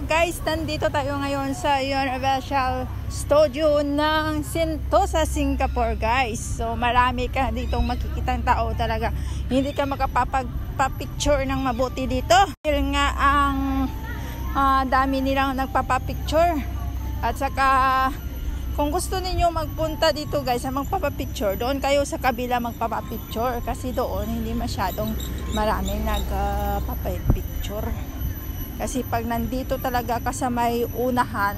guys, nandito tayo ngayon sa Universal Studio ng Sentosa, Singapore guys. So marami ka ditong makikitang tao talaga. Hindi ka makapapicture ng mabuti dito. Dahil nga ang dami nilang nagpapapicture. At saka kung gusto niyo magpunta dito guys sa magpapapicture, doon kayo sa kabila magpapapicture. Kasi doon hindi masyadong maraming nagpapapicture. Kasi pag nandito talaga ka sa may unahan,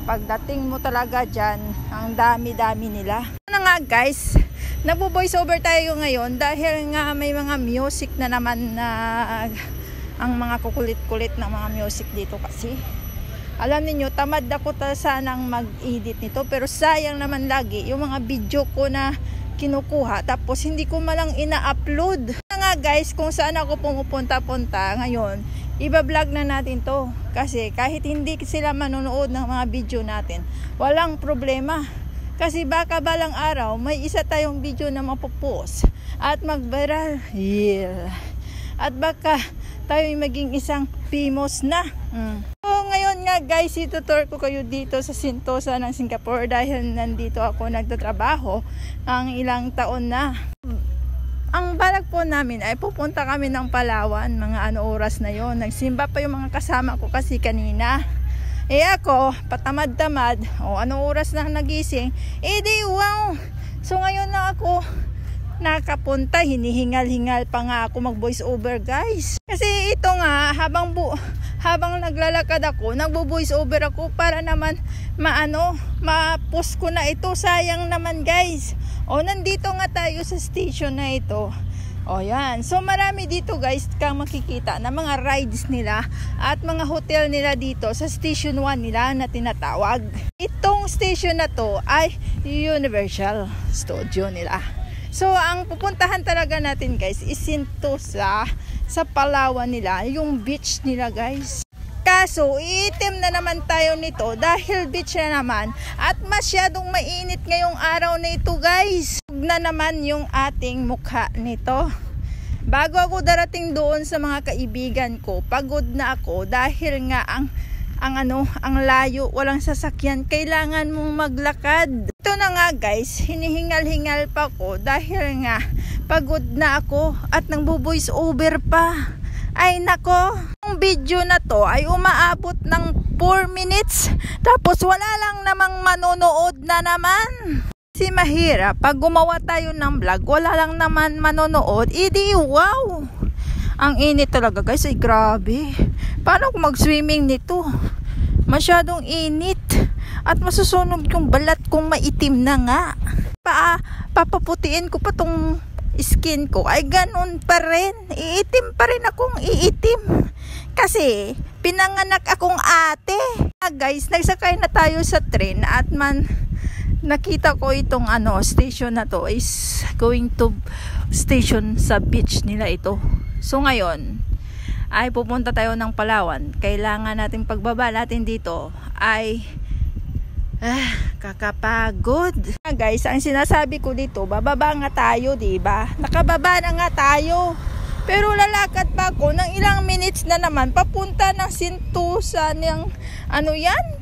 pagdating mo talaga dyan, ang dami-dami nila. Ano nga guys, nagbo-voice over tayo ngayon dahil nga may mga music na naman na ang mga kukulit-kulit na mga music dito kasi. Alam niyo, tamad ako sanang mag-edit nito pero sayang naman lagi yung mga video ko na kinukuha tapos hindi ko malang ina-upload. Ano nga guys, kung saan ako pumupunta-punta ngayon, iba-vlog na natin to kasi kahit hindi sila manonood ng mga video natin, walang problema kasi baka balang araw may isa tayong video na mapopost at mag-viral, at baka tayo maging isang famous na. So ngayon nga guys, itutur ko kayo dito sa Sentosa ng Singapore dahil nandito ako nagtatrabaho ang ilang taon na. Ang balak po namin ay pupunta kami ng Palawan, mga oras na yon. Nagsimba pa yung mga kasama ko kasi kanina. Ako, patamad-tamad, anong oras na nagising? Di wow! So ngayon na ako nakapunta, hinihingal-hingal pa nga ako mag-voice over guys. Kasi ito nga, habang naglalakad ako, nagbo-voice over ako para naman ma-post ko na ito. Sayang naman guys. Nandito nga tayo sa station na ito. Yan. So marami dito guys kang makikita na mga rides nila at mga hotel nila dito sa station 1 nila na tinatawag. Itong station na to ay Universal Studio nila. So ang pupuntahan talaga natin guys is Sentosa sa Palawan nila, yung beach nila guys. Kaso, iitim na naman tayo nito dahil beach na naman at masyadong mainit ngayong araw na ito guys. Huwag na naman yung ating mukha nito. Bago ako darating doon sa mga kaibigan ko, pagod na ako dahil nga ang layo, walang sasakyan, kailangan mong maglakad. Ito na nga guys, hinihingal-hingal pa ko dahil nga pagod na ako at nagbo-voice over pa. Ay nako, ang video na to ay umaabot ng 4 minutes tapos wala lang namang manonood na naman. Kasi mahirap pag gumawa tayo ng vlog, wala lang naman manonood. Wow! Ang init talaga guys, ay grabe. Paano kung mag-swimming nito? Masyadong init at masusunog yung balat kong maitim na nga. Papaputiin ko pa tong skin ko ay ganun pa rin, iitim pa rin akong iitim kasi pinanganak akong ate. Guys, nagsakay na tayo sa train at nakita ko itong station na to is going to station sa beach nila ito. So ngayon ay pupunta tayo ng Palawan. Kailangan natin pagbaba natin dito ay kakapagod. Guys, ang sinasabi ko dito, bababa nga tayo, diba? Nakababa na nga tayo. Pero lalakad pa ako ng ilang minutes na naman papunta ng Sentosa ng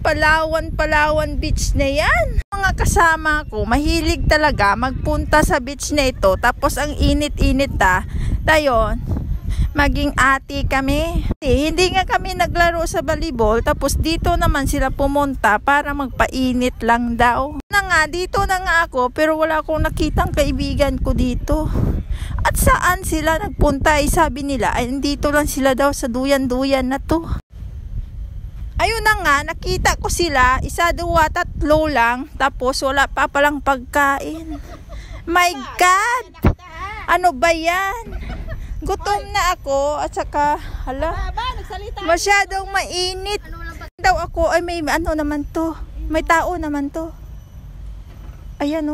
Palawan beach na yan. Mga kasama ko, mahilig talaga magpunta sa beach na ito. Tapos ang init-init tayo. Maging ate kami. Hindi nga kami naglaro sa volleyball. Tapos dito naman sila pumunta para magpainit lang daw. Dito na nga ako pero wala akong nakitang kaibigan ko dito. At saan sila nagpunta? Sabi nila ay dito lang sila daw sa duyan-duyan na to. Ayun na nga, nakita ko sila. 1, 2, 3 lang. Tapos wala pa palang pagkain. My God! Ano ba yan? Gutom na ako at saka masyadong mainit daw ako. Ay may naman to, may tao naman to. Ayan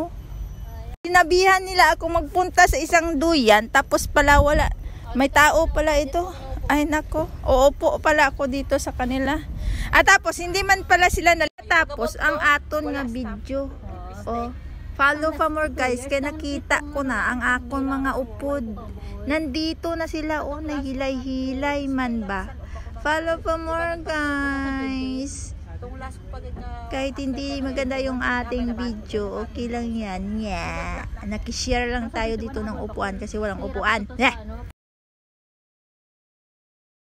sinabihan nila ako magpunta sa isang duyan tapos pala wala, may tao pala ito. Ay nako, uupo pala ako dito sa kanila at tapos hindi man pala sila tapos ang aton nga video. Follow for more guys, kaya nakita ko na ang akong mga upod. Nandito na sila, nahilay-hilay man ba. Follow for more, guys. Kahit hindi maganda yung ating video, okay lang yan. Yeah. Nakishare lang tayo dito ng upuan kasi walang upuan. Yeah.